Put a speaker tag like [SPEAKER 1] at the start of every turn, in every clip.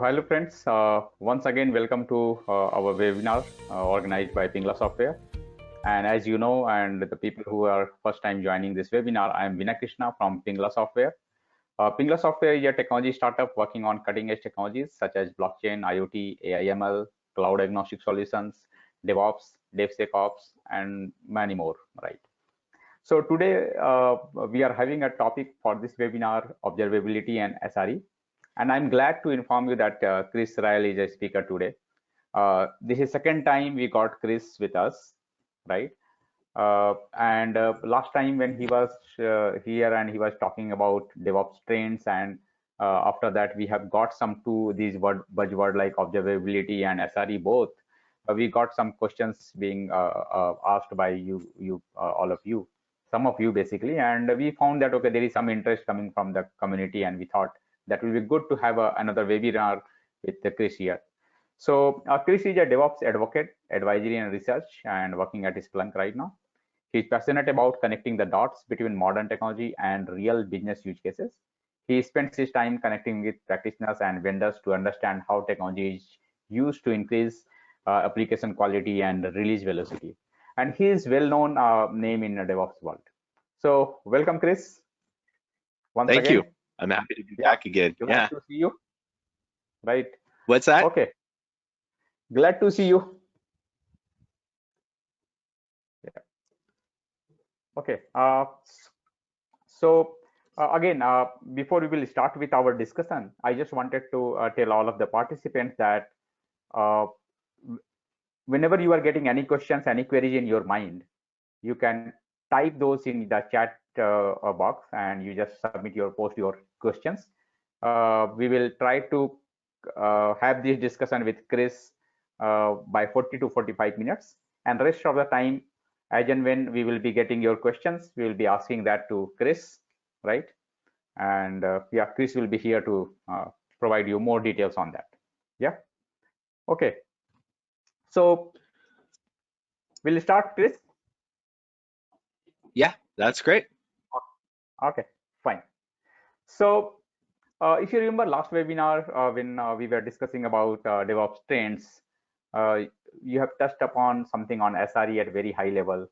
[SPEAKER 1] Hello friends, once again welcome to our webinar organized by Pingala Software. And as you know, and the people who are first time joining this webinar, I am Vinay Krishna from Pingala Software. Pingala Software is a technology startup working on cutting edge technologies such as blockchain, IoT, AI/ML, cloud agnostic solutions, DevOps, DevSecOps, and many more, right? So today we are having a topic for this webinar, observability and SRE. And I'm glad to inform you that Chris Ryle is a speaker today. This is second time we got Chris with us, right? And last time when he was here and he was talking about DevOps trends, and after that we have got some these buzzword like observability and SRE both. We got some questions being asked by all of you, some of you basically, and we found that okay, there is some interest coming from the community, and we thought that will be good to have another webinar with Chris here. So Chris is a DevOps advocate, advisory and research, and working at Splunk right now. He's passionate about connecting the dots between modern technology and real business use cases. He spends his time connecting with practitioners and vendors to understand how technology is used to increase application quality and release velocity. And he is well-known name in the DevOps world. So welcome, Chris. Once
[SPEAKER 2] Thank
[SPEAKER 1] again.
[SPEAKER 2] you. I'm happy to be back again.
[SPEAKER 1] Glad to see you. Right.
[SPEAKER 2] What's that?
[SPEAKER 1] Okay. Glad to see you. Yeah. Okay. Again, before we will start with our discussion, I just wanted to tell all of the participants that whenever you are getting any questions, any queries in your mind, you can type those in the chat box and you just post your questions. We will try to have this discussion with Chris by 40 to 45 minutes, and rest of the time, as and when we will be getting your questions, we will be asking that to Chris, right? And yeah, Chris will be here to provide you more details on that. Yeah. Okay. So we'll start, Chris.
[SPEAKER 2] Yeah, that's great.
[SPEAKER 1] Okay, fine. So if you remember last webinar when we were discussing about DevOps trends, you have touched upon something on SRE at very high level.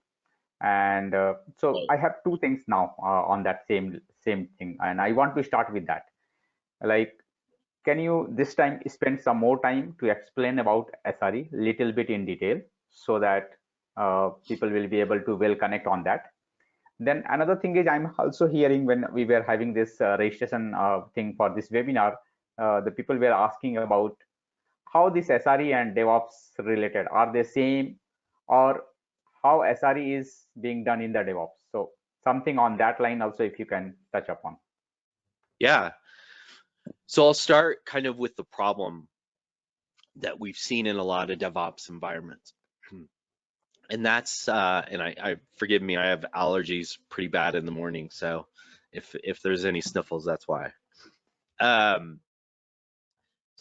[SPEAKER 1] And so I have two things now on that same thing, and I want to start with that. Like, can you this time spend some more time to explain about SRE little bit in detail so that people will be able to well connect on that? Then another thing is, I'm also hearing when we were having this registration thing for this webinar, the people were asking about how this SRE and DevOps related. Are they same, or how SRE is being done in the DevOps? So something on that line also, if you can touch upon.
[SPEAKER 2] Yeah. So I'll start kind of with the problem that we've seen in a lot of DevOps environments. And that's, and I forgive me, I have allergies pretty bad in the morning. So if there's any sniffles, that's why. So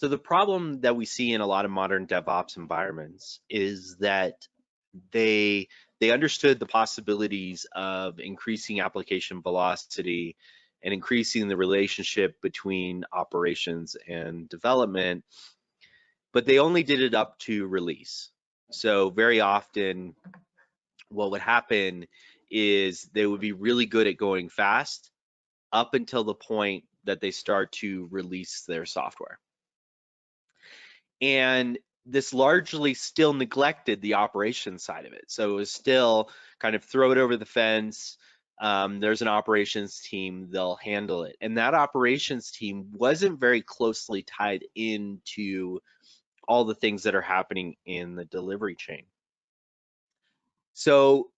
[SPEAKER 2] the problem that we see in a lot of modern DevOps environments is that they understood the possibilities of increasing application velocity and increasing the relationship between operations and development, but they only did it up to release. So very often what would happen is they would be really good at going fast up until the point that they start to release their software. And this largely still neglected the operations side of it. So it was still kind of throw it over the fence. There's an operations team, they'll handle it. And that operations team wasn't very closely tied into all the things that are happening in the delivery chain. So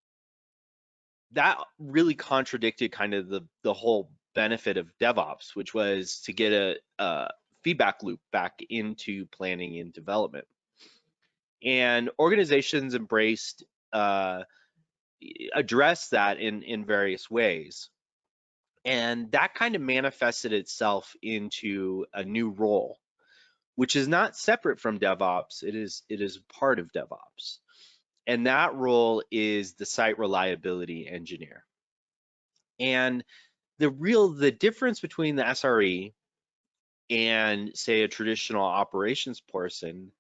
[SPEAKER 2] that really contradicted kind of the whole benefit of DevOps, which was to get a feedback loop back into planning and development. And organizations embraced, addressed that in various ways. And that kind of manifested itself into a new role, which is not separate from DevOps. It is part of DevOps. And that role is the site reliability engineer. And the difference between the SRE and say a traditional operations person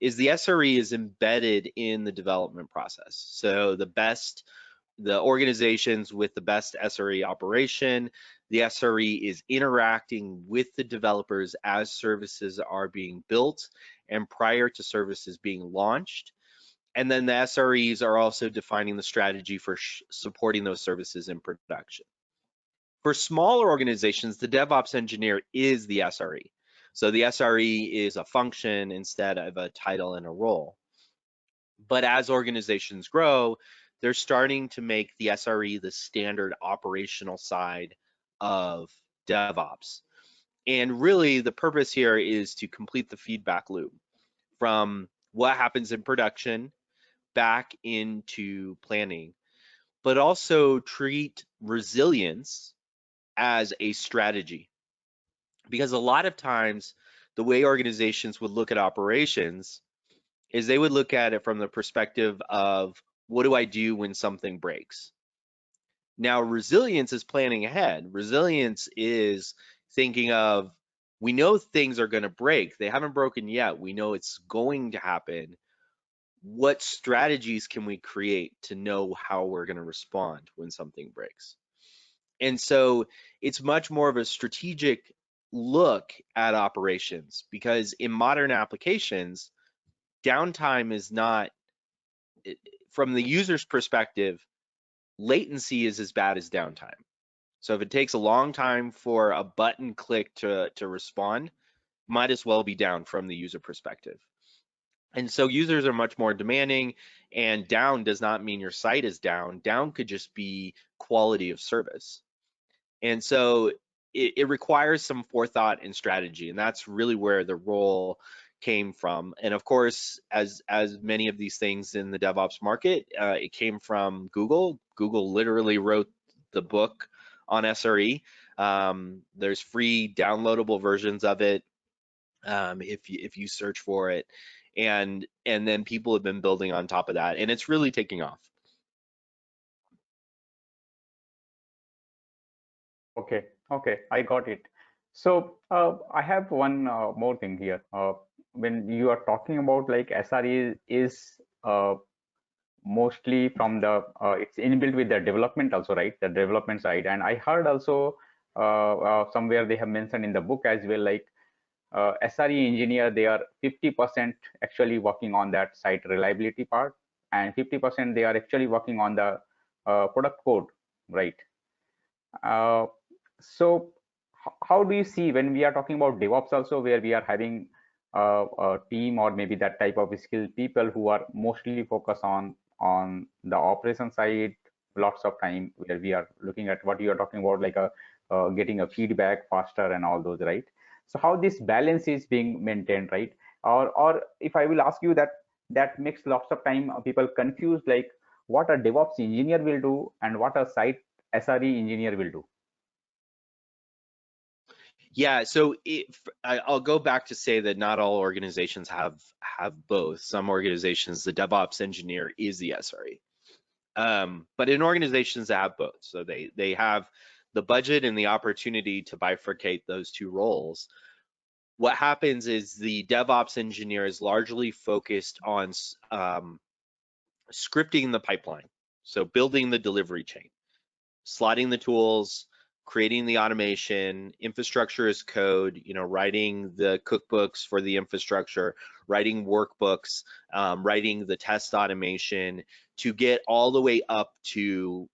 [SPEAKER 2] is the SRE is embedded in the development process. So the organizations with the best SRE operation, the SRE is interacting with the developers as services are being built and prior to services being launched. And then the SREs are also defining the strategy for supporting those services in production. For smaller organizations, the DevOps engineer is the SRE. So the SRE is a function instead of a title and a role. But as organizations grow, they're starting to make the SRE the standard operational side of DevOps. And really the purpose here is to complete the feedback loop from what happens in production back into planning, but also treat resilience as a strategy. Because a lot of times the way organizations would look at operations is they would look at it from the perspective of what do I do when something breaks? Now, resilience is planning ahead. Resilience is thinking of, we know things are going to break. They haven't broken yet. We know it's going to happen. What strategies can we create to know how we're going to respond when something breaks? And so it's much more of a strategic look at operations, because in modern applications, downtime is not, from the user's perspective, latency is as bad as downtime. So if it takes a long time for a button click to respond, might as well be down from the user perspective. And so users are much more demanding, and down does not mean your site is down. Down could just be quality of service. And so it requires some forethought and strategy, and that's really where the role came from. And of course, as many of these things in the DevOps market, it came from Google. Google literally wrote the book on SRE. There's free downloadable versions of it if you search for it, and then people have been building on top of that, and it's really taking off.
[SPEAKER 1] Okay, I got it. So I have one more thing here. When you are talking about like SRE is mostly from the it's inbuilt with the development also, right? The development side, and I heard also somewhere they have mentioned in the book as well, like SRE engineer, they are 50% actually working on that site reliability part, and 50% they are actually working on the product code, right? Uh, so how do you see when we are talking about DevOps also, where we are having a team or maybe that type of skilled people who are mostly focused on the operation side, lots of time where we are looking at what you are talking about, like a getting a feedback faster and all those, right? So how this balance is being maintained, right? Or if I will ask you that, that makes lots of time people confused, like what a DevOps engineer will do and what a site SRE engineer will do.
[SPEAKER 2] Yeah, so I'll go back to say that not all organizations have both. Some organizations, the DevOps engineer is the SRE, but in organizations that have both, so they have the budget and the opportunity to bifurcate those two roles. What happens is the DevOps engineer is largely focused on scripting the pipeline, so building the delivery chain, slotting the tools, creating the automation, infrastructure as code, writing the cookbooks for the infrastructure, writing workbooks, writing the test automation to get all the way up to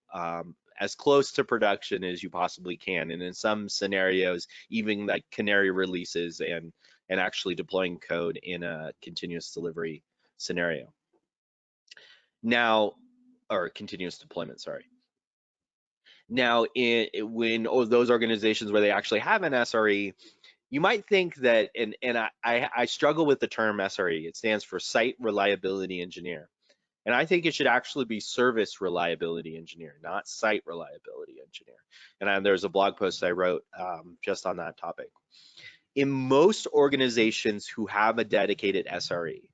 [SPEAKER 2] as close to production as you possibly can. And in some scenarios, even like canary releases and actually deploying code in a continuous delivery scenario. Now, or continuous deployment, sorry. Now, when those organizations where they actually have an SRE, you might think that, and I struggle with the term SRE. It stands for Site Reliability Engineer. And I think it should actually be Service Reliability Engineer, not Site Reliability Engineer. And there's a blog post I wrote just on that topic. In most organizations who have a dedicated SRE,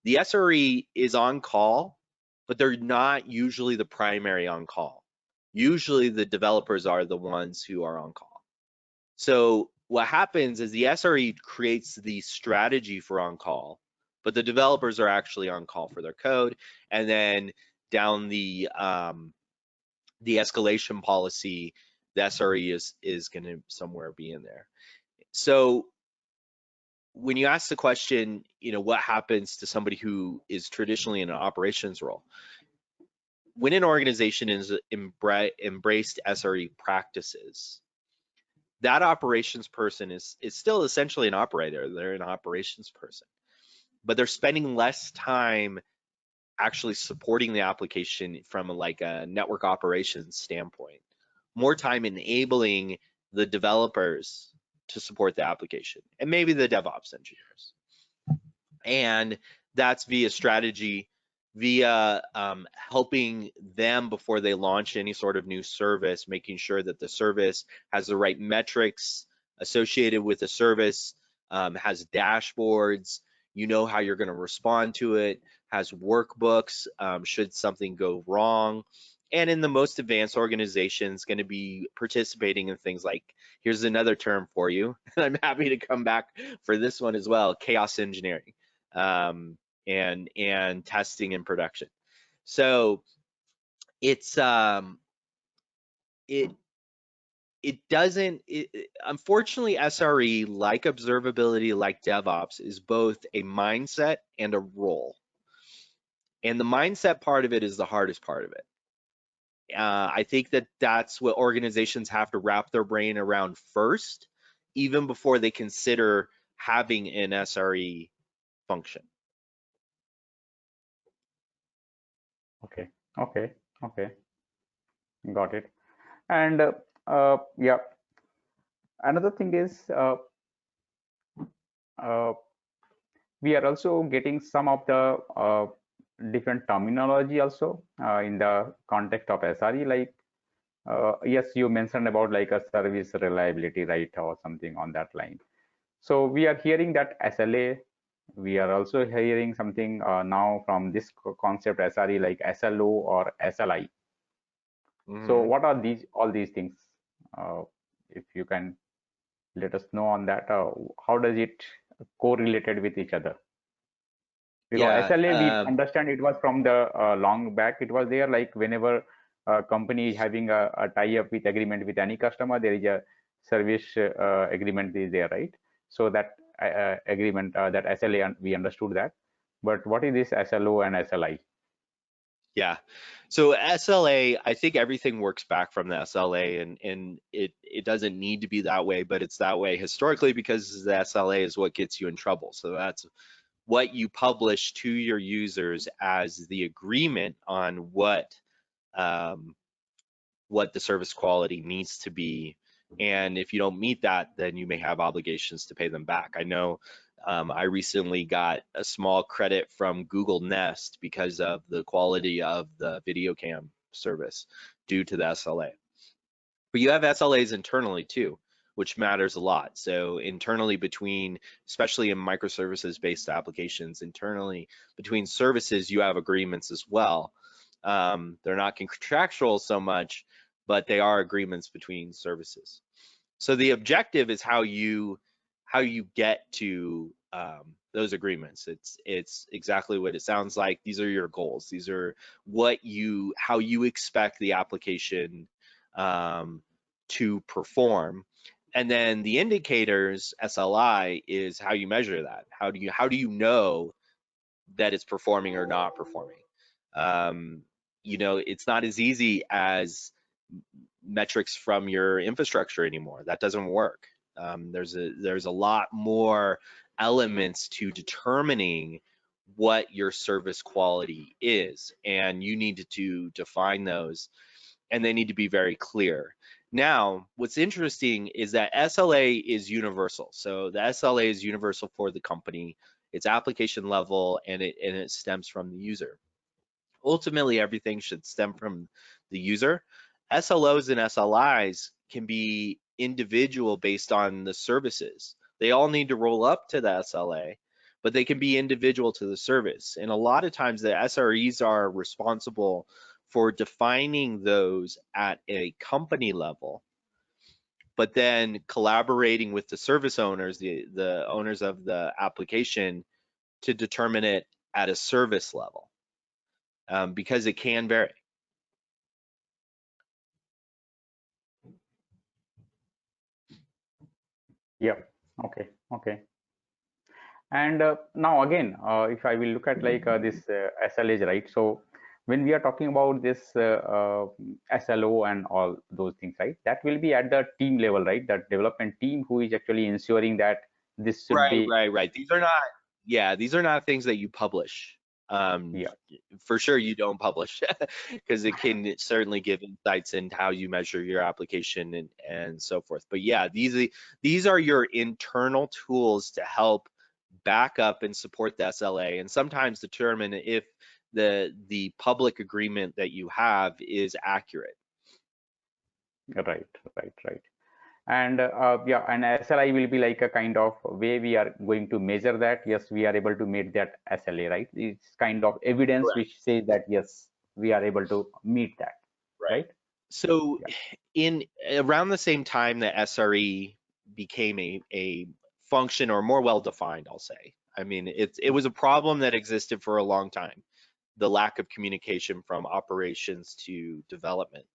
[SPEAKER 2] the SRE is on call, but they're not usually the primary on call. Usually the developers are the ones who are on call. So what happens is the SRE creates the strategy for on-call, but the developers are actually on call for their code, and then down the escalation policy, the SRE is going to somewhere be in there. So when you ask the question, what happens to somebody who is traditionally in an operations role? When an organization is embraced SRE practices, that operations person is still essentially an operator. They're an operations person, but they're spending less time actually supporting the application from like a network operations standpoint, more time enabling the developers to support the application, and maybe the DevOps engineers. And that's via strategy, via helping them before they launch any sort of new service, making sure that the service has the right metrics associated with the service, has dashboards, how you're going to respond to it, has workbooks should something go wrong. And in the most advanced organizations, going to be participating in things like, here's another term for you, and I'm happy to come back for this one as well, chaos engineering, and testing and production. So it's unfortunately, SRE, like observability, like DevOps, is both a mindset and a role. And the mindset part of it is the hardest part of it. I think that's what organizations have to wrap their brain around first, even before they consider having an SRE function.
[SPEAKER 1] Okay, got it. And yeah, another thing is we are also getting some of the different terminology also in the context of SRE. Like, yes, you mentioned about like a service reliability, right, or something on that line. So we are hearing that SLA. We are also hearing something now from this concept SRE, like SLO or SLI. So what are all these things? If you can let us know on that, how does it correlated with each other? Because
[SPEAKER 2] Yeah,
[SPEAKER 1] SLA, we understand it was from the long back. It was there, like whenever a company is having a tie-up with agreement with any customer, there is a service agreement is there, right? So that agreement, that SLA, we understood that. But what is this SLO and SLI?
[SPEAKER 2] Yeah. So SLA, I think everything works back from the SLA, and it doesn't need to be that way, but it's that way historically because the SLA is what gets you in trouble. So that's what you publish to your users as the agreement on what the service quality needs to be. And if you don't meet that, then you may have obligations to pay them back. I know I recently got a small credit from Google Nest because of the quality of the video cam service due to the SLA. But you have SLAs internally too, which matters a lot. So internally between, especially in microservices-based applications, internally between services, you have agreements as well. They're not contractual so much, but they are agreements between services. So the objective is how you get to those agreements. It's exactly what it sounds like. These are your goals. These are how you expect the application to perform. And then the indicators, SLI, is how you measure that. How do you know that it's performing or not performing? It's not as easy as metrics from your infrastructure anymore. That doesn't work. There's a lot more elements to determining what your service quality is, and you need to define those, and they need to be very clear. Now, what's interesting is that SLA is universal. So the SLA is universal for the company. It's application level, and it stems from the user. Ultimately, everything should stem from the user. SLOs and SLIs can be individual based on the services. They all need to roll up to the SLA, but they can be individual to the service. And a lot of times the SREs are responsible for defining those at a company level, but then collaborating with the service owners, the owners of the application, to determine it at a service level, because it can vary.
[SPEAKER 1] Yeah. Okay. Okay. And now again, if I will look at like this SLAs, right? So when we are talking about this SLO and all those things, right? That will be at the team level, right? That development team who is actually ensuring that this should be.
[SPEAKER 2] Right. These are not, yeah, these are not things that you publish.
[SPEAKER 1] Yeah.
[SPEAKER 2] For sure you don't publish because it can certainly give insights into how you measure your application and so forth. But yeah, these are your internal tools to help back up and support the SLA, and sometimes determine if the public agreement that you have is accurate.
[SPEAKER 1] Right. Right. And yeah, and SLI will be like a kind of way we are going to measure that. Yes, we are able to meet that SLA, right? It's kind of evidence
[SPEAKER 2] Correct.
[SPEAKER 1] which says that yes, we are able to meet that,
[SPEAKER 2] Right.
[SPEAKER 1] right?
[SPEAKER 2] So
[SPEAKER 1] Yeah.
[SPEAKER 2] in around the same time that SRE became a function, or more well defined, I'll say. I mean, it was a problem that existed for a long time, the lack of communication from operations to development.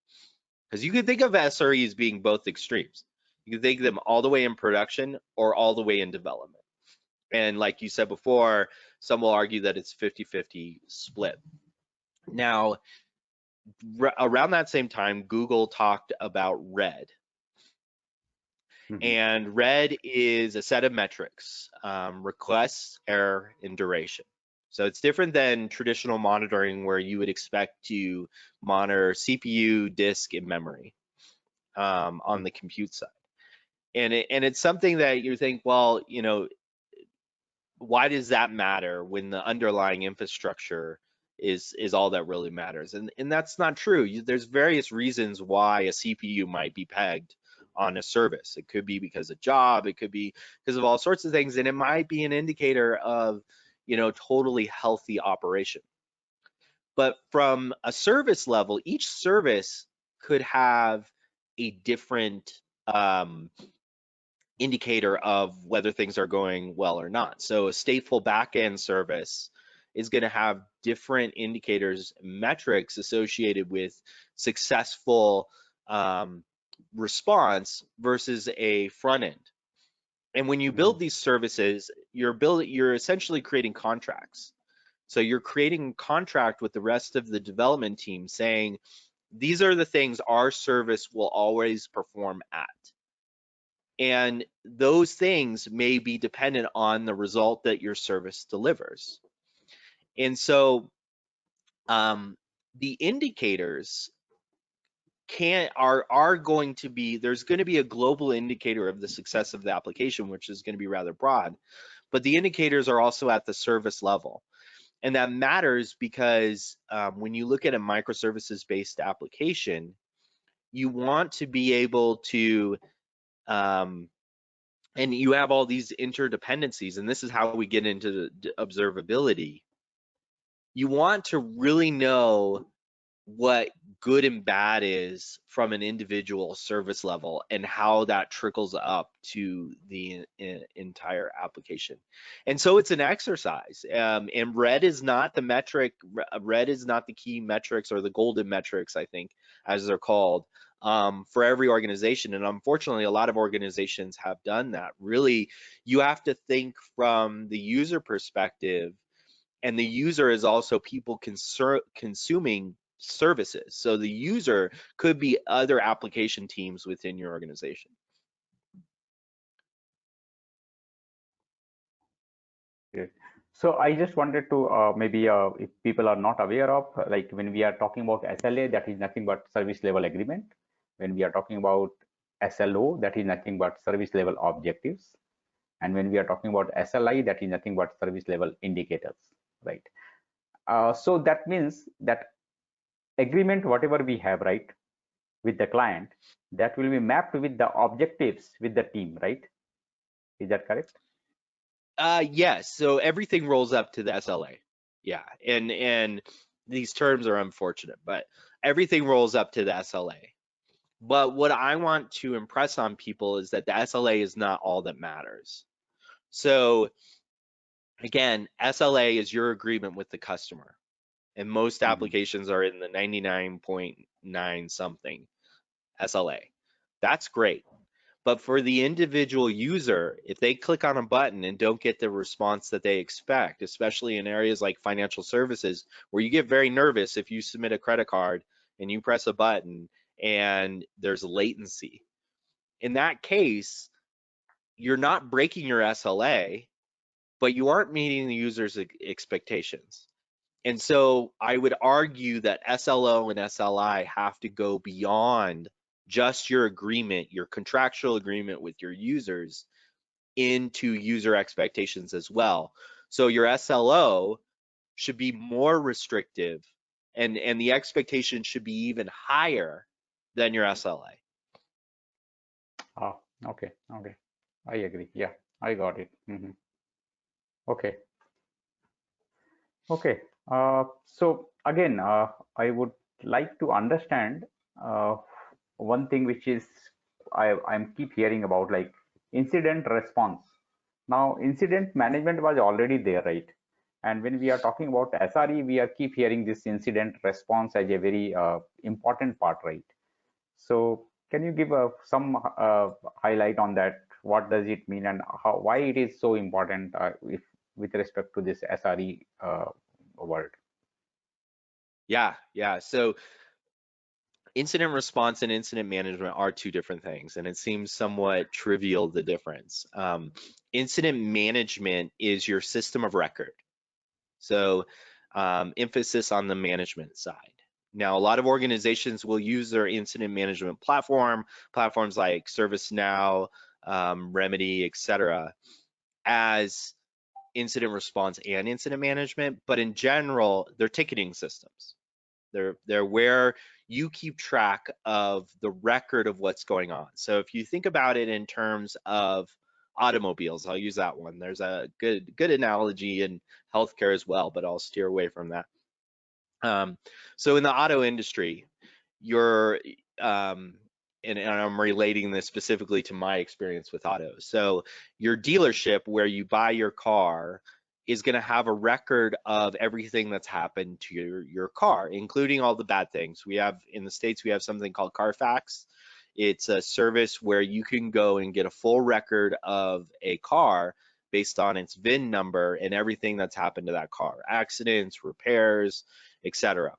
[SPEAKER 2] Because you could think of SRE as being both extremes. You could think of them all the way in production or all the way in development. And like you said before, some will argue that it's 50-50 split. Now, around that same time, Google talked about RED.
[SPEAKER 1] Mhm.
[SPEAKER 2] And RED is a set of metrics, requests, error, and duration. So it's different than traditional monitoring where you would expect to monitor CPU, disk, and memory on the compute side. And it's something that you think, well, you know, why does that matter when the underlying infrastructure is all that really matters? And that's not true. There's various reasons why a CPU might be pegged on a service. It could be because of job, it could be because of all sorts of things, and it might be an indicator of, you know, totally healthy operation. But from a service level, each service could have a different indicator of whether things are going well or not. So a stateful backend service is going to have different indicators, metrics associated with successful response versus a front end. And when you build these services, you're essentially creating contracts. So you're creating a contract with the rest of the development team saying, these are the things our service will always perform at. And those things may be dependent on the result that your service delivers. And so the indicators are going to be, there's going to be a global indicator of the success of the application, which is going to be rather broad, but the indicators are also at the service level. And that matters because when you look at a microservices based application, you want to be able to and you have all these interdependencies, and this is how we get into the observability. You want to really know what good and bad is from an individual service level and how that trickles up to the entire application. And so it's an exercise. And RED is not the metric, RED is not the key metrics or the golden metrics, I think, as they're called, for every organization. And unfortunately, a lot of organizations have done that. Really, you have to think from the user perspective, and the user is also people consuming services. So the user could be other application teams within your organization.
[SPEAKER 1] Great. So I just wanted to maybe if people are not aware of, like when we are talking about SLA, that is nothing but service level agreement. When we are talking about SLO, that is nothing but service level objectives. And when we are talking about SLI, that is nothing but service level indicators, right? So that means that agreement, whatever we have, right, with the client, that will be mapped with the objectives with the team, right? Is that correct?
[SPEAKER 2] Yes, so everything rolls up to the SLA. Yeah, and these terms are unfortunate, but everything rolls up to the SLA. But what I want to impress on people is that the SLA is not all that matters. So again, SLA is your agreement with the customer. And most applications are in the 99.9 something SLA. That's great. But for the individual user, if they click on a button and don't get the response that they expect, especially in areas like financial services, where you get very nervous if you submit a credit card and you press a button and there's latency. In that case, you're not breaking your SLA, but you aren't meeting the user's expectations. And so I would argue that SLO and SLI have to go beyond just your agreement, your contractual agreement with your users, into user expectations as well. So your SLO should be more restrictive, and the expectation should be even higher than your SLA.
[SPEAKER 1] Ah, okay, okay. I agree. Yeah, I got it. Okay, okay. So again, I would like to understand one thing which is I'm keep hearing about, like incident response. Now, incident management was already there, right? And when we are talking about SRE, we are keep hearing this incident response as a very important part, right? So can you give some highlight on that? What does it mean, and how, why it is so important if with respect to this SRE world?
[SPEAKER 2] Yeah. So incident response and incident management are two different things, and it seems somewhat trivial, the difference. Incident management is your system of record. So emphasis on the management side. Now, a lot of organizations will use their incident management platforms like ServiceNow, Remedy, etc., as incident response and incident management, but in general, they're ticketing systems. They're where you keep track of the record of what's going on. So if you think about it in terms of automobiles, I'll use that one. There's a good analogy in healthcare as well, but I'll steer away from that. So in the auto industry, you're and I'm relating this specifically to my experience with autos. So your dealership where you buy your car is going to have a record of everything that's happened to your car, including all the bad things. We have in the States, we have something called Carfax. It's a service where you can go and get a full record of a car based on its VIN number and everything that's happened to that car, accidents, repairs, etc.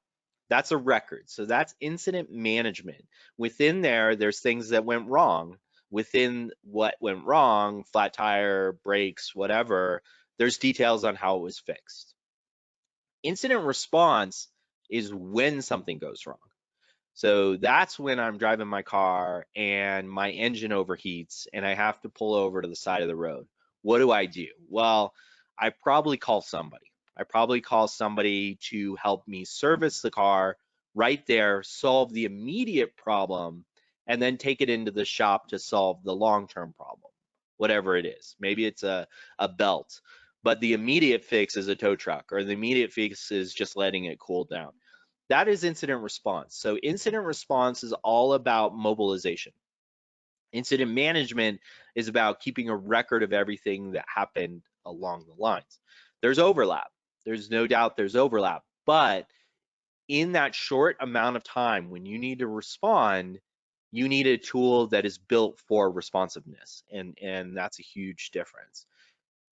[SPEAKER 2] That's a record. So that's incident management. Within there, there's things that went wrong. Within what went wrong, flat tire, brakes, whatever, there's details on how it was fixed. Incident response is when something goes wrong. So that's when I'm driving my car and my engine overheats and I have to pull over to the side of the road. What do? Well, I probably call somebody. I probably call somebody to help me service the car right there, solve the immediate problem, and then take it into the shop to solve the long-term problem, whatever it is. Maybe it's a belt, but the immediate fix is a tow truck, or the immediate fix is just letting it cool down. That is incident response. So incident response is all about mobilization. Incident management is about keeping a record of everything that happened along the lines. There's overlap. There's no doubt there's overlap. But in that short amount of time when you need to respond, you need a tool that is built for responsiveness. And that's a huge difference.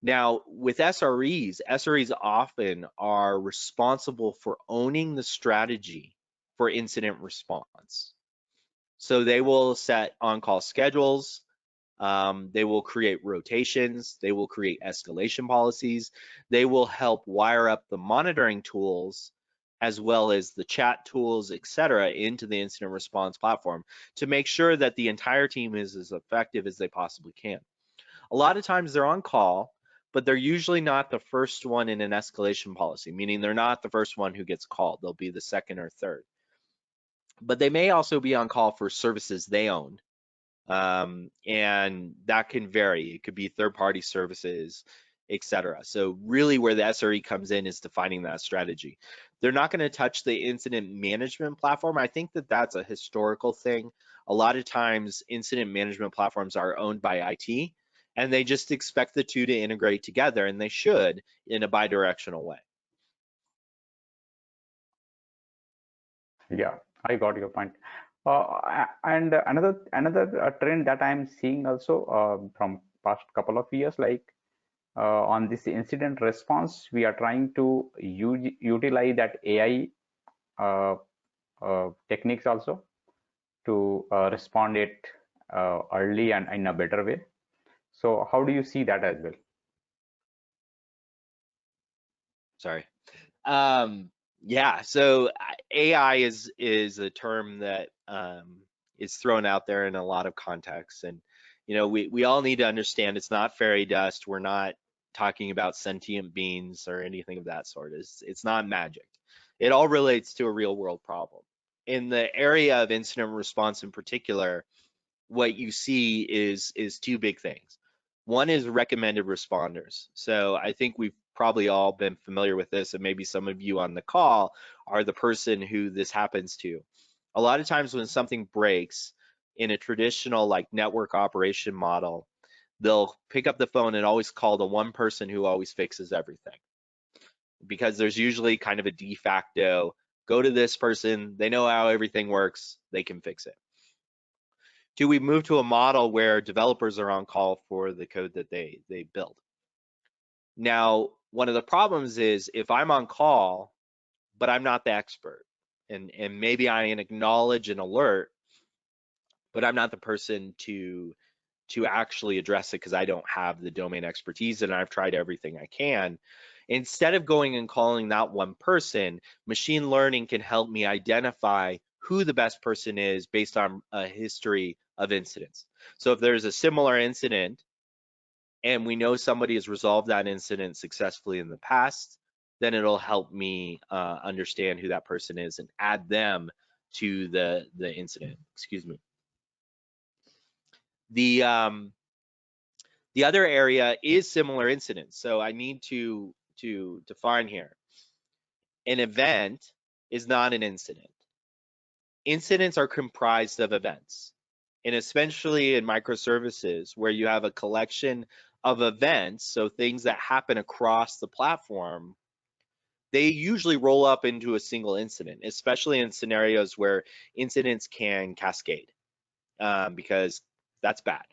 [SPEAKER 2] Now, with SREs often are responsible for owning the strategy for incident response. So they will set on-call schedules, they will create rotations, they will create escalation policies, they will help wire up the monitoring tools as well as the chat tools, etc., into the incident response platform to make sure that the entire team is as effective as they possibly can. A lot of times they're on call, but they're usually not the first one in an escalation policy, meaning they're not the first one who gets called. They'll be the second or third. But they may also be on call for services they own. And that can vary. It could be third-party services, etc. So really where the SRE comes in is defining that strategy. They're not going to touch the incident management platform. I think that that's a historical thing. A lot of times incident management platforms are owned by IT, and they just expect the two to integrate together, and they should in a bi-directional way.
[SPEAKER 1] Yeah, I got your point. And another trend that I'm seeing also from past couple of years, like on this incident response, we are trying to utilize that AI techniques also to respond it early and in a better way. So how do you see that as well?
[SPEAKER 2] Sorry. Yeah, so AI is a term that is thrown out there in a lot of contexts, and we all need to understand it's not fairy dust. We're not talking about sentient beings or anything of that sort. It's not magic. It all relates to a real world problem. In the area of incident response in particular, what you see is two big things. One is recommended responders. So I think we've probably all been familiar with this, and maybe some of you on the call are the person who this happens to. A lot of times when something breaks in a traditional like network operation model, they'll pick up the phone and always call the one person who always fixes everything, because there's usually kind of a de facto, go to this person, they know how everything works, they can fix it. Do we move to a model where developers are on call for the code that they build? Now, one of the problems is if I'm on call, but I'm not the expert, and maybe I acknowledge an alert, but I'm not the person to actually address it because I don't have the domain expertise and I've tried everything I can. Instead of going and calling that one person, machine learning can help me identify who the best person is based on a history of incidents. So if there's a similar incident and we know somebody has resolved that incident successfully in the past, then it'll help me understand who that person is and add them to the incident. Excuse me. The other area is similar incidents. So I need to define here. An event is not an incident. Incidents are comprised of events. And especially in microservices where you have a collection of events, so things that happen across the platform, they usually roll up into a single incident, especially in scenarios where incidents can cascade, because that's bad.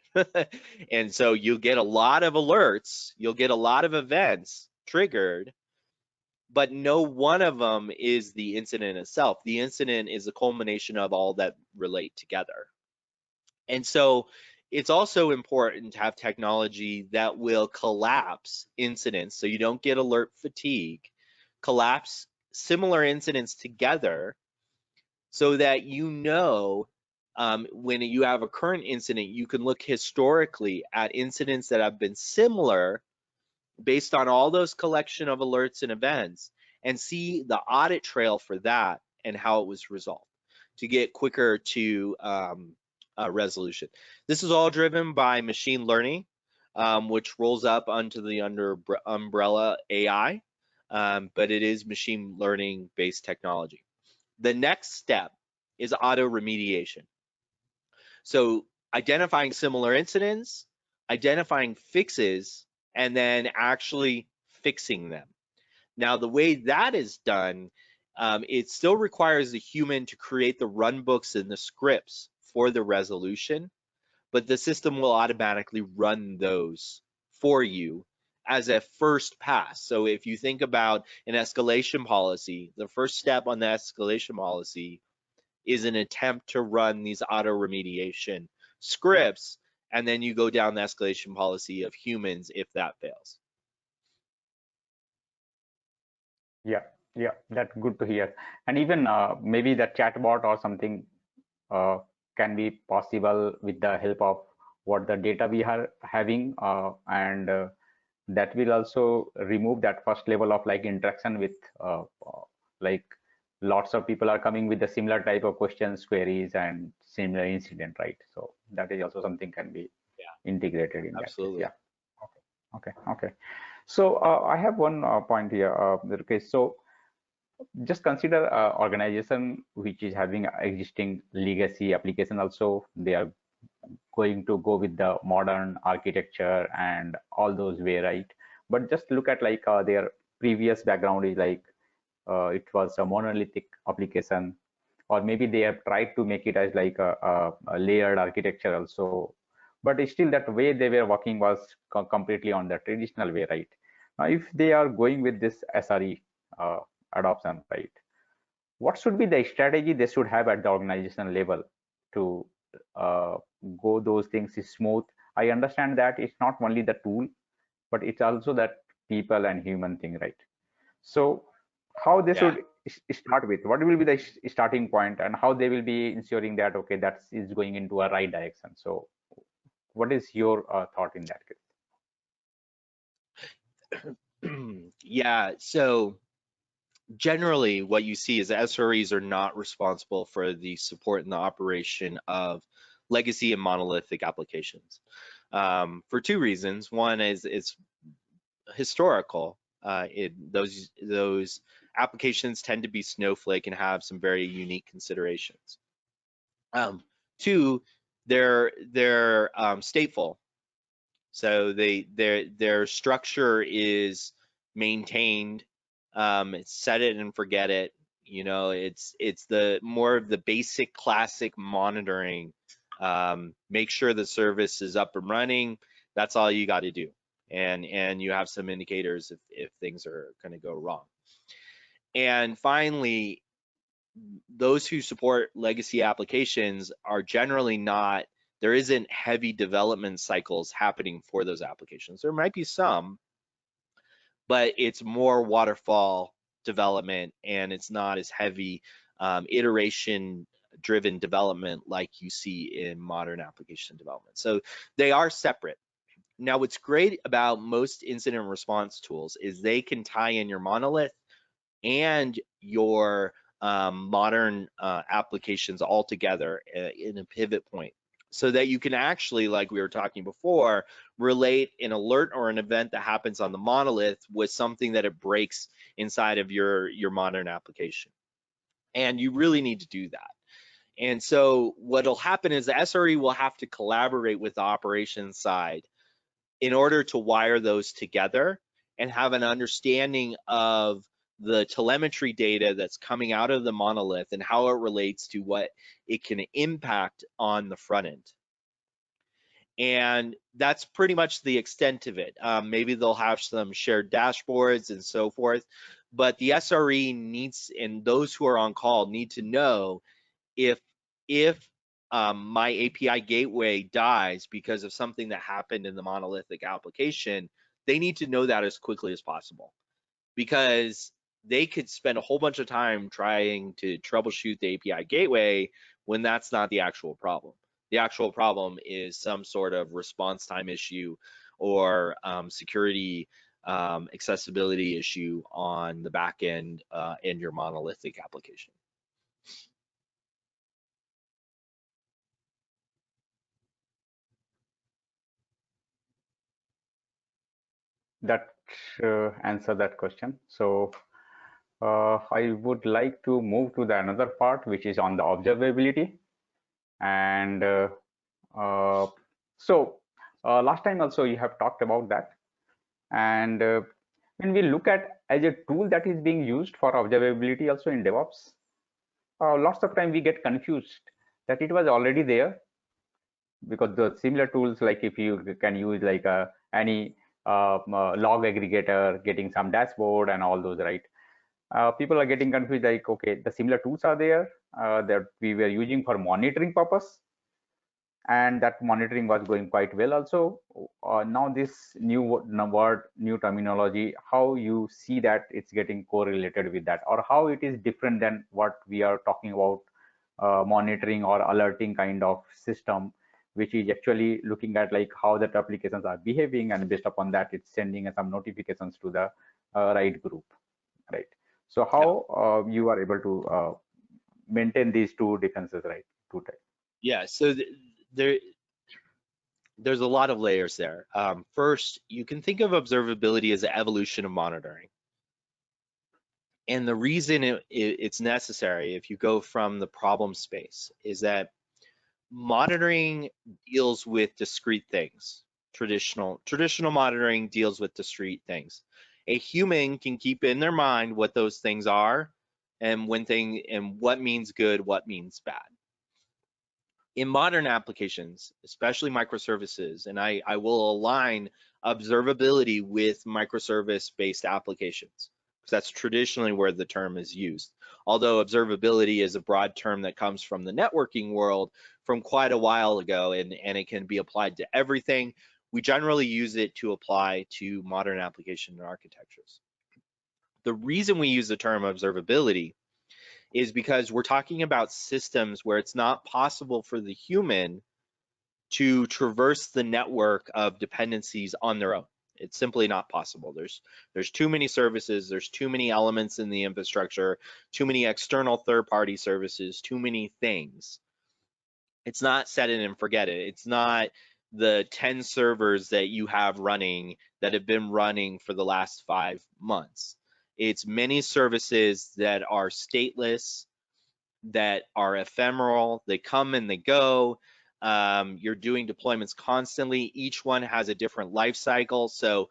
[SPEAKER 2] And so you'll get a lot of alerts, you'll get a lot of events triggered, but no one of them is the incident itself. The incident is a culmination of all that relate together. And so it's also important to have technology that will collapse incidents so you don't get alert fatigue, collapse similar incidents together so that when you have a current incident, you can look historically at incidents that have been similar based on all those collection of alerts and events and see the audit trail for that and how it was resolved to get quicker to resolution. This is all driven by machine learning, which rolls up under the umbrella AI, but it is machine learning based technology. The next step is auto remediation. So identifying similar incidents, identifying fixes, and then actually fixing them. Now, the way that is done, it still requires the human to create the runbooks and the scripts for the resolution, but the system will automatically run those for you as a first pass. So if you think about an escalation policy, the first step on the escalation policy is an attempt to run these auto remediation scripts, and then you go down the escalation policy of humans if that fails.
[SPEAKER 1] Yeah, that's good to hear. And even maybe the chatbot or something uh, can be possible with the help of what the data we are having, and that will also remove that first level of like interaction with like lots of people are coming with the similar type of questions, queries, and similar incident, right? So that is also something can be integrated in that case.
[SPEAKER 2] Absolutely.
[SPEAKER 1] Yeah. Okay. So I have one point here. Okay. So just consider organization which is having existing legacy application also. They are going to go with the modern architecture and all those way, right? But just look at like their previous background is like it was a monolithic application, or maybe they have tried to make it as like a layered architecture also, but still that way they were working was completely on the traditional way, right? Now if they are going with this SRE uh, adoption, right, what should be the strategy they should have at the organizational level to uh, go those things is smooth? I understand that it's not only the tool, but it's also that people and human thing, right? So how they
[SPEAKER 2] Yeah.
[SPEAKER 1] should start with, what will be the starting point, and how they will be ensuring that okay, that is going into a right direction? So what is your thought in that case?
[SPEAKER 2] Yeah, so generally what you see is SREs are not responsible for the support and the operation of legacy and monolithic applications, for two reasons. One is it's historical. Those applications tend to be Snowflake and have some very unique considerations. Two, they're stateful. So their structure is maintained. It's set it and forget it. You know, it's the more of the basic classic monitoring. Make sure the service is up and running. That's all you got to do, and you have some indicators if things are going to go wrong. And finally, those who support legacy applications are generally not, there isn't heavy development cycles happening for those applications. There might be some, but it's more waterfall development, and it's not as heavy iteration driven development like you see in modern application development. So they are separate. Now, what's great about most incident response tools is they can tie in your monolith and your modern applications all together in a pivot point, so that you can actually, like we were talking before, relate an alert or an event that happens on the monolith with something that it breaks inside of your modern application. And you really need to do that. And so what'll happen is the SRE will have to collaborate with the operations side in order to wire those together and have an understanding of the telemetry data that's coming out of the monolith and how it relates to what it can impact on the front end. And that's pretty much the extent of it. Maybe they'll have some shared dashboards and so forth, but the SRE needs, and those who are on call need to know if my API gateway dies because of something that happened in the monolithic application, they need to know that as quickly as possible, because they could spend a whole bunch of time trying to troubleshoot the API gateway when that's not the actual problem. The actual problem is some sort of response time issue or security accessibility issue on the back end in your monolithic application.
[SPEAKER 1] That answer that question. So I would like to move to the another part, which is on the observability. And uh, so last time also you have talked about that. And when we look at as a tool that is being used for observability also in DevOps, lots of time we get confused that it was already there, because the similar tools, like if you can use like any log aggregator, getting some dashboard and all those, right? People are getting confused like, okay, the similar tools are there that we were using for monitoring purpose, and that monitoring was going quite well also. Now this new word, new terminology, how you see that it's getting correlated with that, or how it is different than what we are talking about, monitoring or alerting kind of system, which is actually looking at like how that applications are behaving, and based upon that it's sending some notifications to the right group, right? So
[SPEAKER 2] Yeah.
[SPEAKER 1] how you are able to maintain these two defenses, right? Two types.
[SPEAKER 2] Yeah, so there's a lot of layers there. First, you can think of observability as an evolution of monitoring. And the reason it's necessary, if you go from the problem space, is that monitoring deals with discrete things. Traditional monitoring deals with discrete things. A human can keep in their mind what those things are and what means good, what means bad. In modern applications, especially microservices, and I will align observability with microservice-based applications, because that's traditionally where the term is used. Although observability is a broad term that comes from the networking world from quite a while ago, and it can be applied to everything, we generally use it to apply to modern application architectures. The reason we use the term observability is because we're talking about systems where it's not possible for the human to traverse the network of dependencies on their own. It's simply not possible. There's too many services, there's too many elements in the infrastructure, too many external third-party services, too many things. It's not set it and forget it. It's not the 10 servers that you have running that have been running for the last 5 months. It's many services that are stateless, that are ephemeral, they come and they go. You're doing deployments constantly. Each one has a different life cycle. So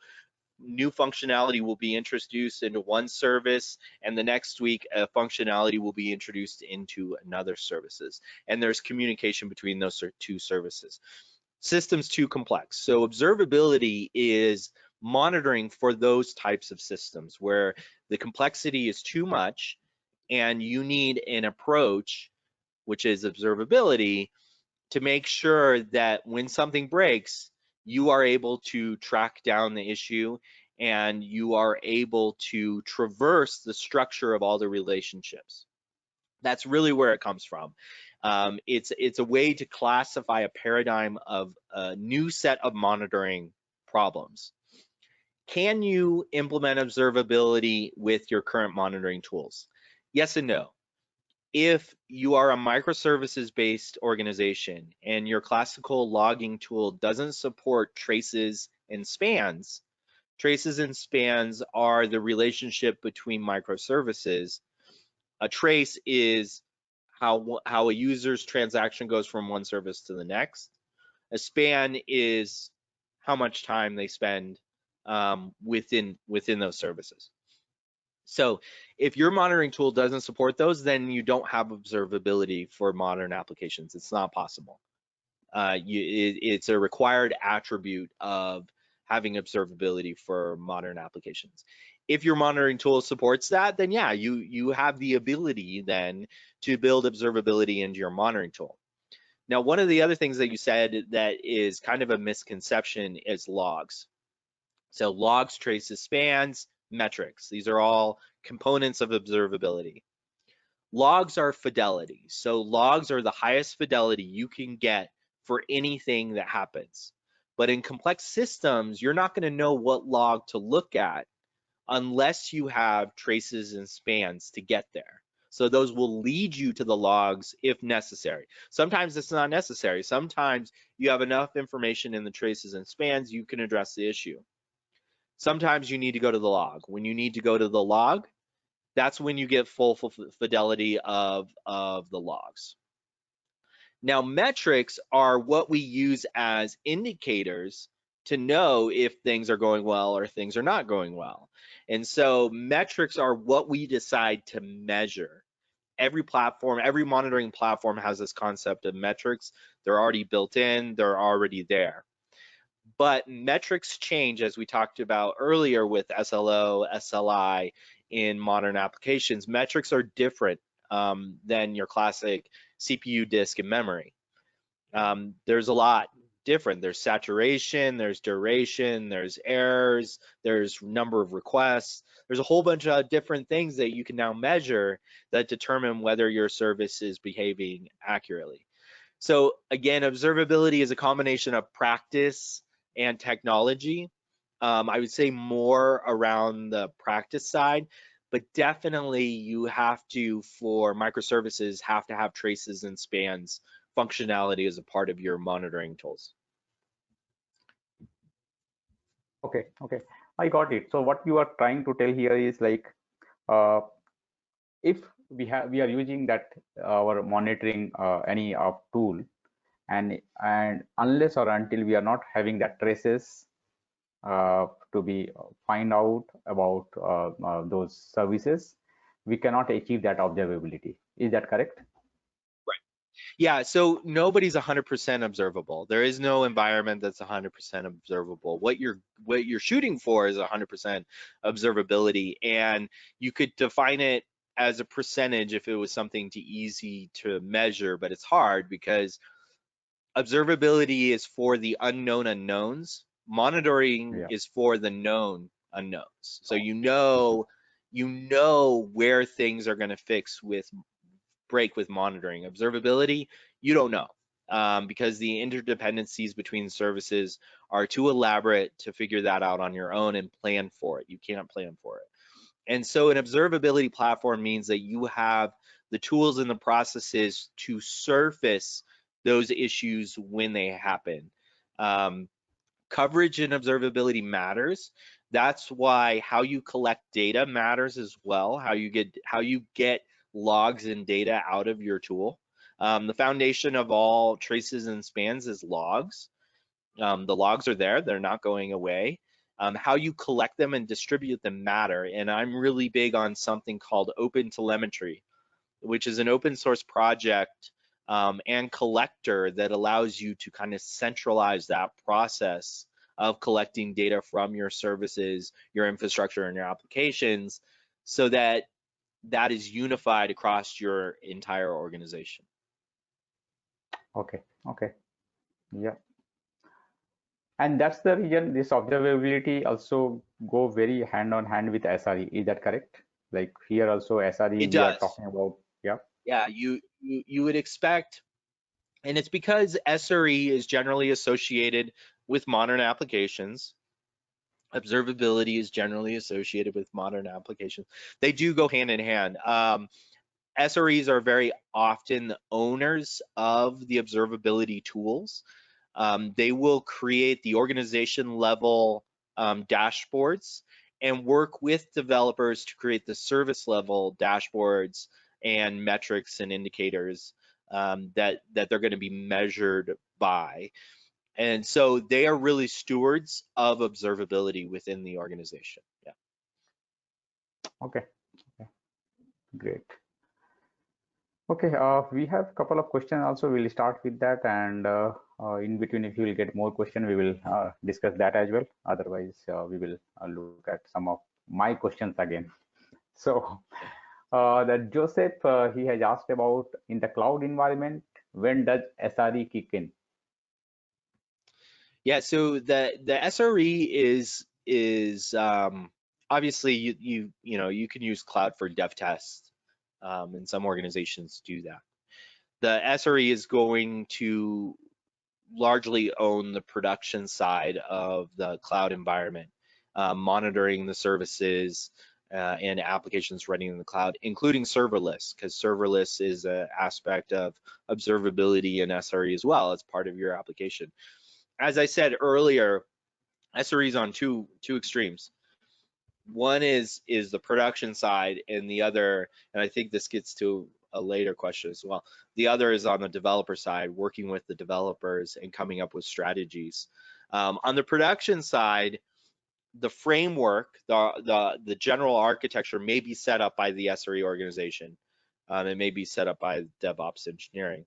[SPEAKER 2] new functionality will be introduced into one service, and the next week a functionality will be introduced into another services. And there's communication between those two services. System's too complex. So observability is monitoring for those types of systems where the complexity is too much and you need an approach, which is observability, to make sure that when something breaks, you are able to track down the issue and you are able to traverse the structure of all the relationships. That's really where it comes from. It's a way to classify a paradigm of a new set of monitoring problems. Can you implement observability with your current monitoring tools? Yes and no. If you are a microservices-based organization and your classical logging tool doesn't support traces and spans are the relationship between microservices. A trace is how a user's transaction goes from one service to the next. A span is how much time they spend within those services. So if your monitoring tool doesn't support those, then you don't have observability for modern applications. It's not possible. It's a required attribute of having observability for modern applications. If your monitoring tool supports that, then yeah, you have the ability then to build observability into your monitoring tool. Now, one of the other things that you said that is kind of a misconception is logs. So logs, traces, spans, metrics. These are all components of observability. Logs are fidelity. So logs are the highest fidelity you can get for anything that happens. But in complex systems, you're not going to know what log to look at unless you have traces and spans to get there. So those will lead you to the logs if necessary. Sometimes it's not necessary. Sometimes you have enough information in the traces and spans, you can address the issue. Sometimes you need to go to the log. When you need to go to the log, that's when you get full fidelity of the logs. Now, metrics are what we use as indicators to know if things are going well or things are not going well. And so metrics are what we decide to measure. Every platform, every monitoring platform has this concept of metrics. They're already built in, they're already there. But metrics change, as we talked about earlier with SLO, SLI in modern applications. Metrics are different than your classic CPU, disk, and memory. There's a lot different. There's saturation, there's duration, there's errors, there's number of requests. There's a whole bunch of different things that you can now measure that determine whether your service is behaving accurately. So again, observability is a combination of practice and technology. I would say more around the practice side, but definitely you have to, for microservices, have to have traces and spans functionality as a part of your monitoring tools.
[SPEAKER 1] Okay, I got it. So what you are trying to tell here is like if we are using that our monitoring any of tool, and unless or until we are not having that traces to be find out about those services, we cannot achieve that observability. Is that correct?
[SPEAKER 2] Yeah, so nobody's 100% observable. There is no environment that's 100% observable. What you're shooting for is 100% observability, and you could define it as a percentage if it was something too easy to measure, but it's hard because observability is for the unknown unknowns. Monitoring
[SPEAKER 1] Yeah.
[SPEAKER 2] is for the known unknowns. So you know where things are going to break with monitoring. Observability, you don't know, because the interdependencies between services are too elaborate to figure that out on your own and plan for it. You can't plan for it. And so an observability platform means that you have the tools and the processes to surface those issues when they happen. Coverage and observability matters. That's why how you collect data matters as well. How you get logs and data out of your tool. The foundation of all traces and spans is logs. The logs are there, they're not going away. How you collect them and distribute them matter. And I'm really big on something called open telemetry, which is an open source project and collector that allows you to kind of centralize that process of collecting data from your services, your infrastructure, and your applications, so that that is unified across your entire organization.
[SPEAKER 1] Okay. Okay. Yeah. And that's the reason this observability also go very hand on hand with SRE. Is that correct? Like here also SRE
[SPEAKER 2] It
[SPEAKER 1] we are
[SPEAKER 2] does.
[SPEAKER 1] talking about. Yeah.
[SPEAKER 2] Yeah, you would expect, and it's because SRE is generally associated with modern applications. Observability is generally associated with modern applications. They do go hand in hand. SREs are very often the owners of the observability tools. They will create the organization level dashboards and work with developers to create the service level dashboards and metrics and indicators that they're going to be measured by. And so they are really stewards of observability within the organization. Yeah.
[SPEAKER 1] Okay. Okay. Great. Okay. We have a couple of questions also. We'll start with that, and in between, if you will get more question, we will discuss that as well. Otherwise, we will look at some of my questions again. So, that Joseph, he has asked about in the cloud environment, when does SRE kick in?
[SPEAKER 2] Yeah, so the SRE is obviously you can use cloud for dev test, and some organizations do that. The SRE is going to largely own the production side of the cloud environment, monitoring the services and applications running in the cloud, including serverless, because serverless is an aspect of observability and SRE as well. It's part of your application. As I said earlier, SRE is on two extremes. One is the production side, and the other, and I think this gets to a later question as well, the other is on the developer side, working with the developers and coming up with strategies. On the production side, the framework, the general architecture may be set up by the SRE organization. It may be set up by DevOps engineering.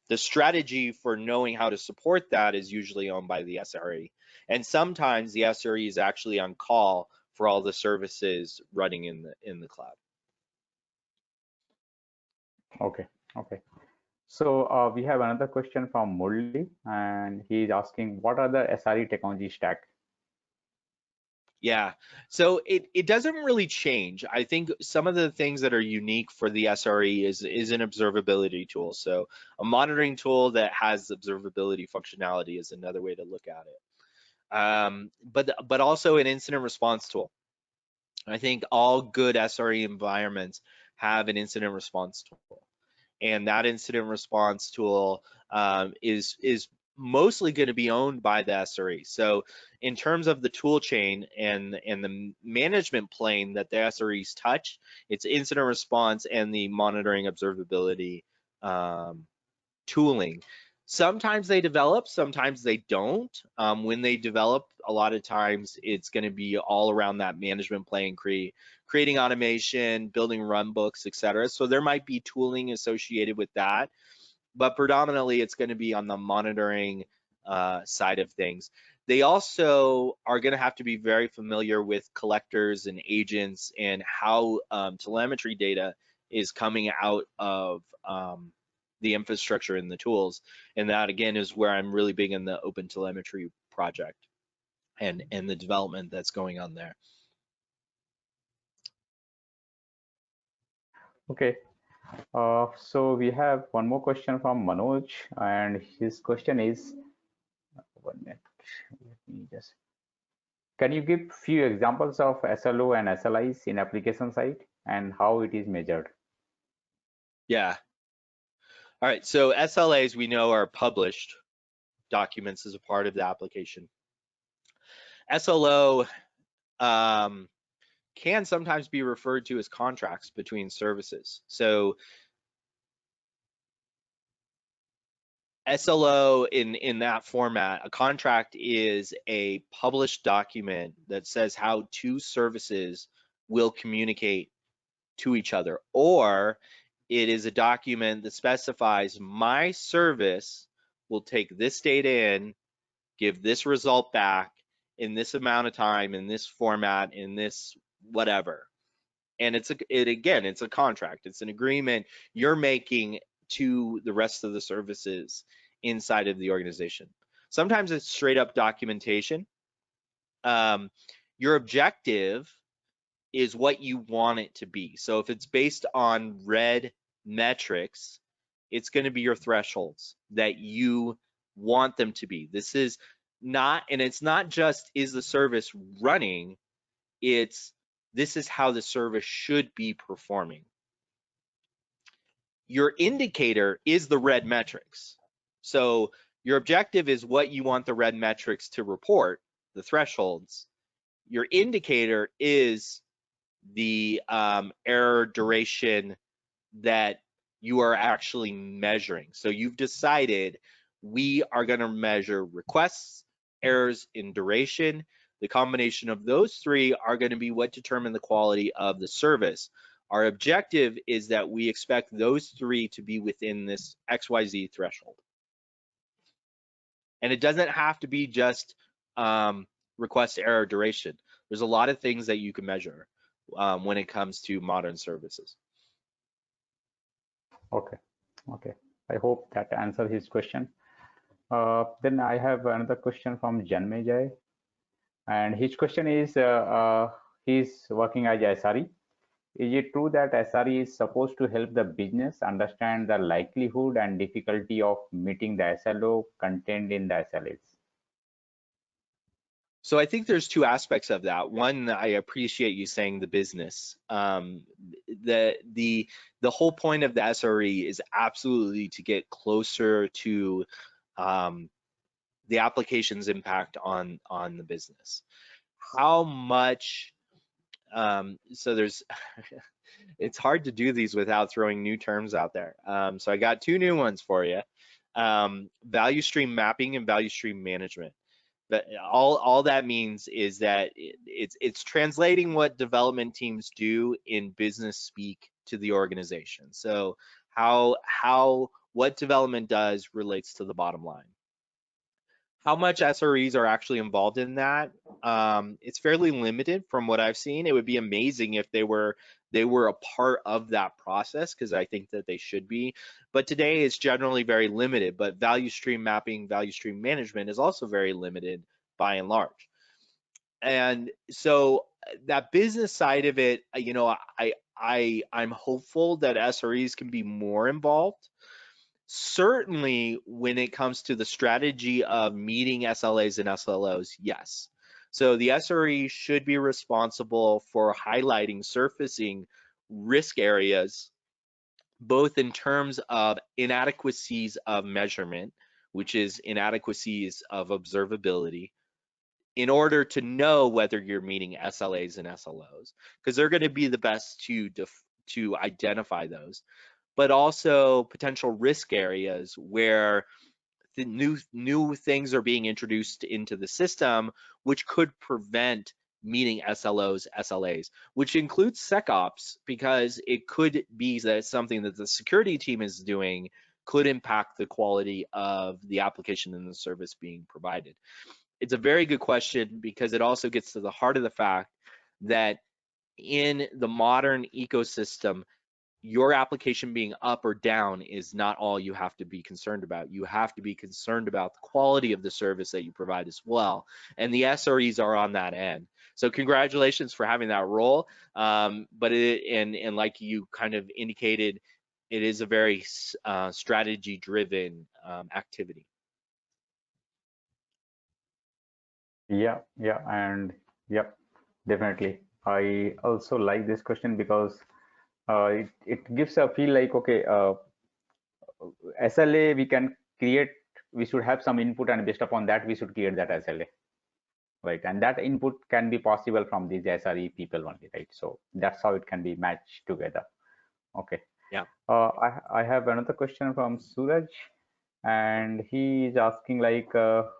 [SPEAKER 2] The strategy for knowing how to support that is usually owned by the SRE. And sometimes the SRE is actually on call for all the services running in the cloud.
[SPEAKER 1] Okay, okay. So we have another question from Murli, and he is asking, what are the SRE technology stack?
[SPEAKER 2] Yeah, so it doesn't really change. I think some of the things that are unique for the SRE is an observability tool. So a monitoring tool that has observability functionality is another way to look at it. But also an incident response tool. I think all good SRE environments have an incident response tool, and that incident response tool is mostly going to be owned by the SRE. So in terms of the tool chain and the management plane that the SREs touch, it's incident response and the monitoring observability tooling. Sometimes they develop, sometimes they don't. When they develop, a lot of times it's going to be all around that management plane, creating automation, building run books, etc. So there might be tooling associated with that, but predominantly it's going to be on the monitoring side of things. They also are going to have to be very familiar with collectors and agents and how telemetry data is coming out of the infrastructure and the tools. And that again is where I'm really big in the open telemetry project and the development that's going on there.
[SPEAKER 1] Okay. So we have one more question from Manoj, and his question is, 1 minute. Let me just. Can you give few examples of SLO and SLIs in application side and how it is measured?
[SPEAKER 2] Yeah. All right. So SLAs we know are published documents as a part of the application. SLO can sometimes be referred to as contracts between services. So SLO in that format, a contract is a published document that says how two services will communicate to each other, or it is a document that specifies my service will take this data in, give this result back in this amount of time, in this format, in this whatever. And it's a contract. It's an agreement you're making to the rest of the services inside of the organization. Sometimes it's straight up documentation. Your objective is what you want it to be. So if it's based on red metrics, it's going to be your thresholds that you want them to be. This is not, and it's not just is the service running, it's this is how the service should be performing. Your indicator is the red metrics. So your objective is what you want the red metrics to report, the thresholds. Your indicator is the error duration that you are actually measuring. So you've decided we are going to measure requests, errors in duration. The combination of those three are going to be what determine the quality of the service. Our objective is that we expect those three to be within this XYZ threshold. And it doesn't have to be just request error duration. There's a lot of things that you can measure when it comes to modern services.
[SPEAKER 1] Okay. Okay. I hope that answers his question. Then I have another question from Janmejay, and his question is, he's working as SRE. Is it true that SRE is supposed to help the business understand the likelihood and difficulty of meeting the SLO contained in the SLAs?
[SPEAKER 2] So I think there's two aspects of that. One, I appreciate you saying the business. The whole point of the SRE is absolutely to get closer to the application's impact on the business. How much? So there's it's hard to do these without throwing new terms out there. So I got two new ones for you: value stream mapping and value stream management. But all that means is that it's translating what development teams do in business speak to the organization. So how what development does relates to the bottom line. How much SREs are actually involved in that? It's fairly limited from what I've seen. It would be amazing if they were a part of that process, because I think that they should be. But today it's generally very limited. But value stream mapping, value stream management is also very limited by and large. And so that business side of it, I'm hopeful that SREs can be more involved. Certainly when it comes to the strategy of meeting SLAs and SLOs, yes. So the SRE should be responsible for highlighting, surfacing risk areas, both in terms of inadequacies of measurement, which is inadequacies of observability, in order to know whether you're meeting SLAs and SLOs, because they're going to be the best to identify those, but also potential risk areas where the new things are being introduced into the system, which could prevent meeting SLOs, SLAs, which includes SecOps, because it could be that something that the security team is doing could impact the quality of the application and the service being provided. It's a very good question, because it also gets to the heart of the fact that in the modern ecosystem, your application being up or down is not all you have to be concerned about. You have to be concerned about the quality of the service that you provide as well. And the SREs are on that end. So congratulations for having that role. But and like you kind of indicated, it is a very strategy-driven activity.
[SPEAKER 1] Yeah, and yep, definitely. I also like this question because it gives a feel like, okay, SLA we can create, we should have some input, and based upon that we should create that SLA, right? And that input can be possible from these SRE people only, right? So that's how it can be matched together. Okay.
[SPEAKER 2] Yeah.
[SPEAKER 1] I have another question from Suraj, and he is asking, like,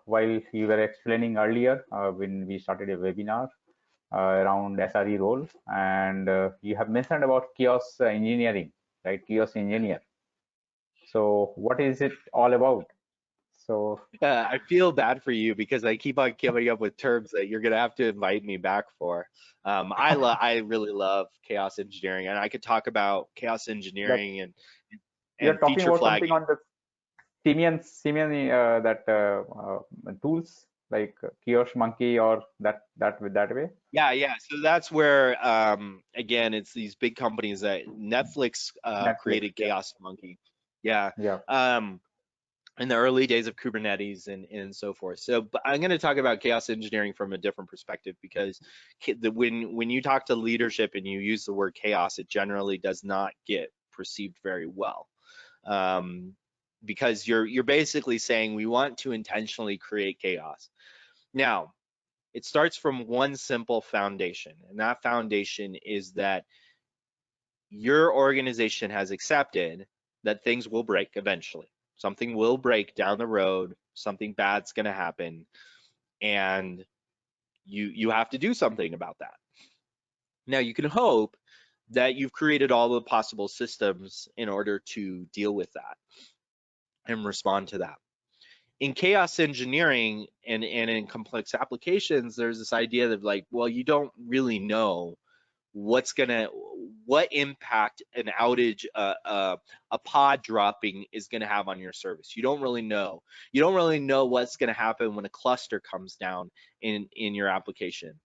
[SPEAKER 1] while you were explaining earlier when we started a webinar around SRE role, and you have mentioned about chaos engineering, right? Chaos engineer. So what is it all about? So
[SPEAKER 2] I feel bad for you, because I keep on coming up with terms that you're gonna have to invite me back for. I really love chaos engineering, and I could talk about chaos
[SPEAKER 1] that
[SPEAKER 2] engineering
[SPEAKER 1] you're
[SPEAKER 2] and
[SPEAKER 1] talking
[SPEAKER 2] feature
[SPEAKER 1] about something
[SPEAKER 2] flagging.
[SPEAKER 1] on the Simian that tools like Kiosk Monkey, or that way.
[SPEAKER 2] Yeah. So that's where again, it's these big companies that Netflix
[SPEAKER 1] Netflix,
[SPEAKER 2] created
[SPEAKER 1] yeah,
[SPEAKER 2] Chaos Monkey. Yeah.
[SPEAKER 1] yeah.
[SPEAKER 2] In the early days of Kubernetes and so forth. So, but I'm going to talk about chaos engineering from a different perspective, because when you talk to leadership and you use the word chaos, it generally does not get perceived very well, because you're basically saying we want to intentionally create chaos. Now, it starts from one simple foundation, and that foundation is that your organization has accepted that things will break eventually. Something will break down the road, something bad's going to happen, and you have to do something about that. Now, you can hope that you've created all the possible systems in order to deal with that and respond to that. In chaos engineering and in complex applications, there's this idea of like, well, you don't really know what impact an outage, a pod dropping is going to have on your service. You don't really know. You don't really know what's going to happen when a cluster comes down in your application.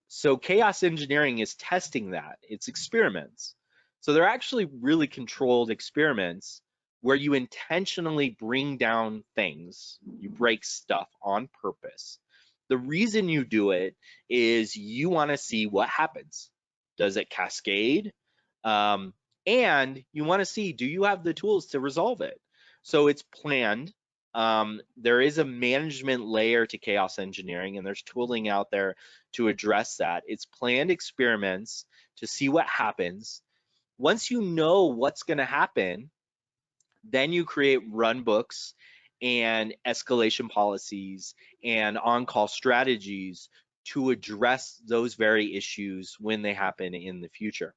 [SPEAKER 2] So chaos engineering is testing that. It's experiments. So they're actually really controlled experiments where you intentionally bring down things, you break stuff on purpose. The reason you do it is you want to see what happens. Does it cascade? And you want to see, do you have the tools to resolve it? So it's planned. There is a management layer to chaos engineering, and there's tooling out there to address that. It's planned experiments to see what happens. Once you know what's going to happen, then you create run books and escalation policies and on-call strategies to address those very issues when they happen in the future.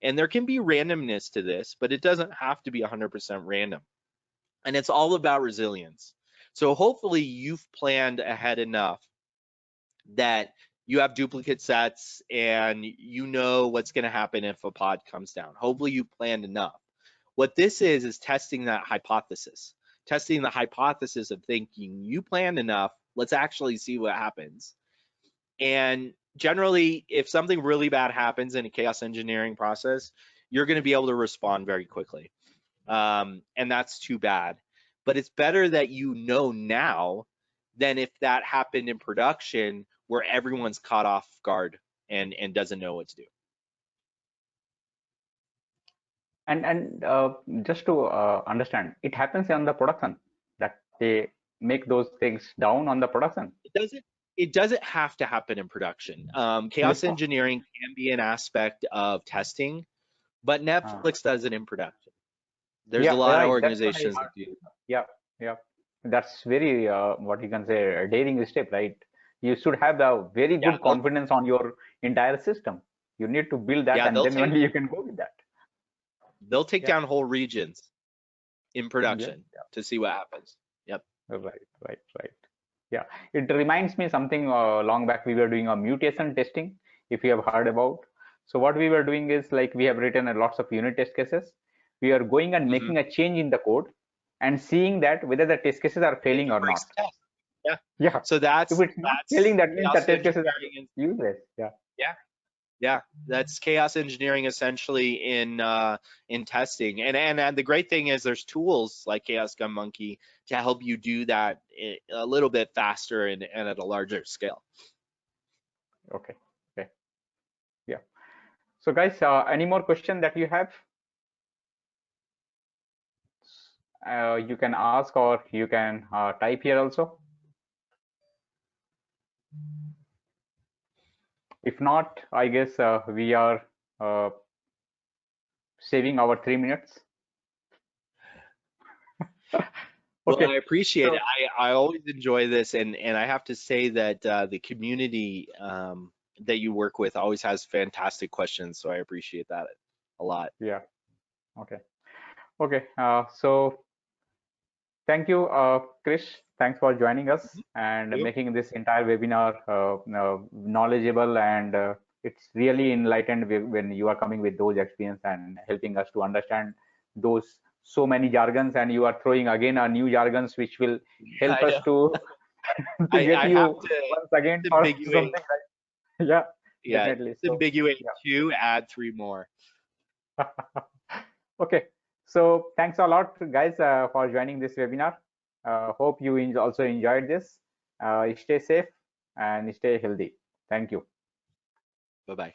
[SPEAKER 2] And there can be randomness to this, but it doesn't have to be 100% random. And it's all about resilience. So hopefully you've planned ahead enough that you have duplicate sets and you know what's going to happen if a pod comes down. Hopefully you planned enough. What this is testing that hypothesis, testing the hypothesis of thinking you planned enough, let's actually see what happens. And generally, if something really bad happens in a chaos engineering process, you're going to be able to respond very quickly. And that's too bad. But it's better that you know now than if that happened in production where everyone's caught off guard and doesn't know what to do.
[SPEAKER 1] And just to understand, it happens on the production, that they make those things down on the production?
[SPEAKER 2] It doesn't have to happen in production. Chaos engineering can be an aspect of testing, but Netflix does it in production. There's a lot of organizations that do.
[SPEAKER 1] Yeah, yeah. That's very what you can say a daring step, right? You should have the very good confidence on your entire system. You need to build that, and then only you can go with that.
[SPEAKER 2] They'll take down whole regions in production to see what happens. Yep.
[SPEAKER 1] Right. Yeah, it reminds me something long back we were doing a mutation testing, if you have heard about. So what we were doing is like we have written a lots of unit test cases. We are going and making a change in the code and seeing that whether the test cases are failing or not.
[SPEAKER 2] Yeah. So that's
[SPEAKER 1] if it's not failing, that means the test cases are useless.
[SPEAKER 2] Yeah. That's chaos engineering essentially in testing. And the great thing is there's tools like Chaos Gun Monkey to help you do that a little bit faster and at a larger scale.
[SPEAKER 1] Okay. Yeah. So guys, any more question that you have? You can ask or you can type here also. If not, I guess we are saving our 3 minutes.
[SPEAKER 2] Okay. Well, I appreciate it. I always enjoy this, and I have to say that the community that you work with always has fantastic questions, so I appreciate that a lot.
[SPEAKER 1] Yeah. Okay. So thank you, Krish. Thanks for joining us and making this entire webinar knowledgeable, and it's really enlightened when you are coming with those experience and helping us to understand those so many jargons, and you are throwing again a new jargons which will help us to get you once again for something like definitely.
[SPEAKER 2] So, ambiguate 2, add 3 more.
[SPEAKER 1] Okay, so thanks a lot guys for joining this webinar. Hope you also enjoyed this. Stay safe and stay healthy. Thank you.
[SPEAKER 2] Bye-bye.